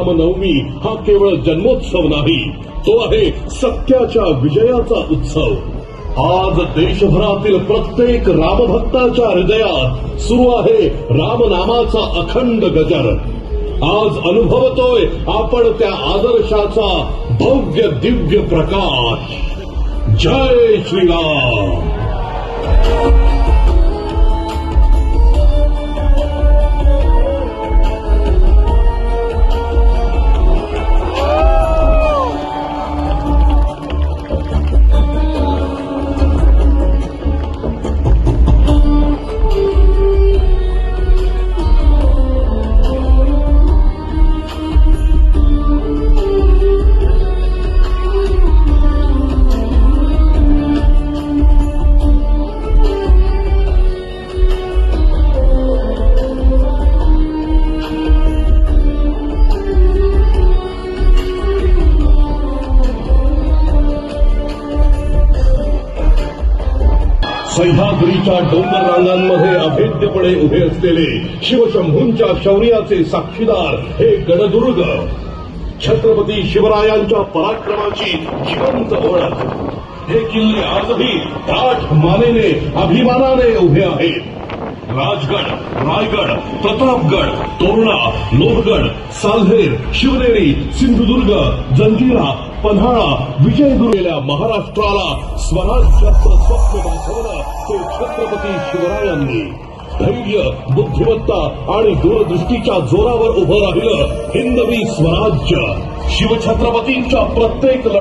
रामनवमी हा केवळ जन्मोत्सव नाही, तो आहे सत्याच्या विजयाचा उत्सव। आज देशभरातील प्रत्येक रामभक्ताच्या हृदयात सुरू आहे रामनामाचा अखंड गजर। आज अनुभवतोय आपण त्या आदर्शाचा भव्य दिव्य प्रकाश। जय श्रीराम। सह्याद्रीच्या डोंगर रांगांमध्ये अभेद्यपणे उभे असलेले शिवशंभूंच्या शौर्याचे साक्षीदार हे गडदुर्ग, छत्रपती शिवरायांच्या पराक्रमाची जिवंत ओळख। हे किल्ले आजही ताठ मानेने अभिमानाने उभे आहेत। राजगड, रायगड, प्रतापगड, तोरणा, लोहगड, साल्हेर, शिवनेरी, सिंधुदुर्ग, जंजिरा, पन्हाळा, विजयदुर्गेल्या महाराष्ट्राला स्वराज्याचं स्वप्न दाखवलं ते छत्रपती शिवरायांनी। धैर्य, बुद्धिमत्ता आणि दूरदृष्टीच्या जोरावर उभं राहिलं हिंदवी स्वराज्य। शिवछत्रपतींच्या प्रत्येक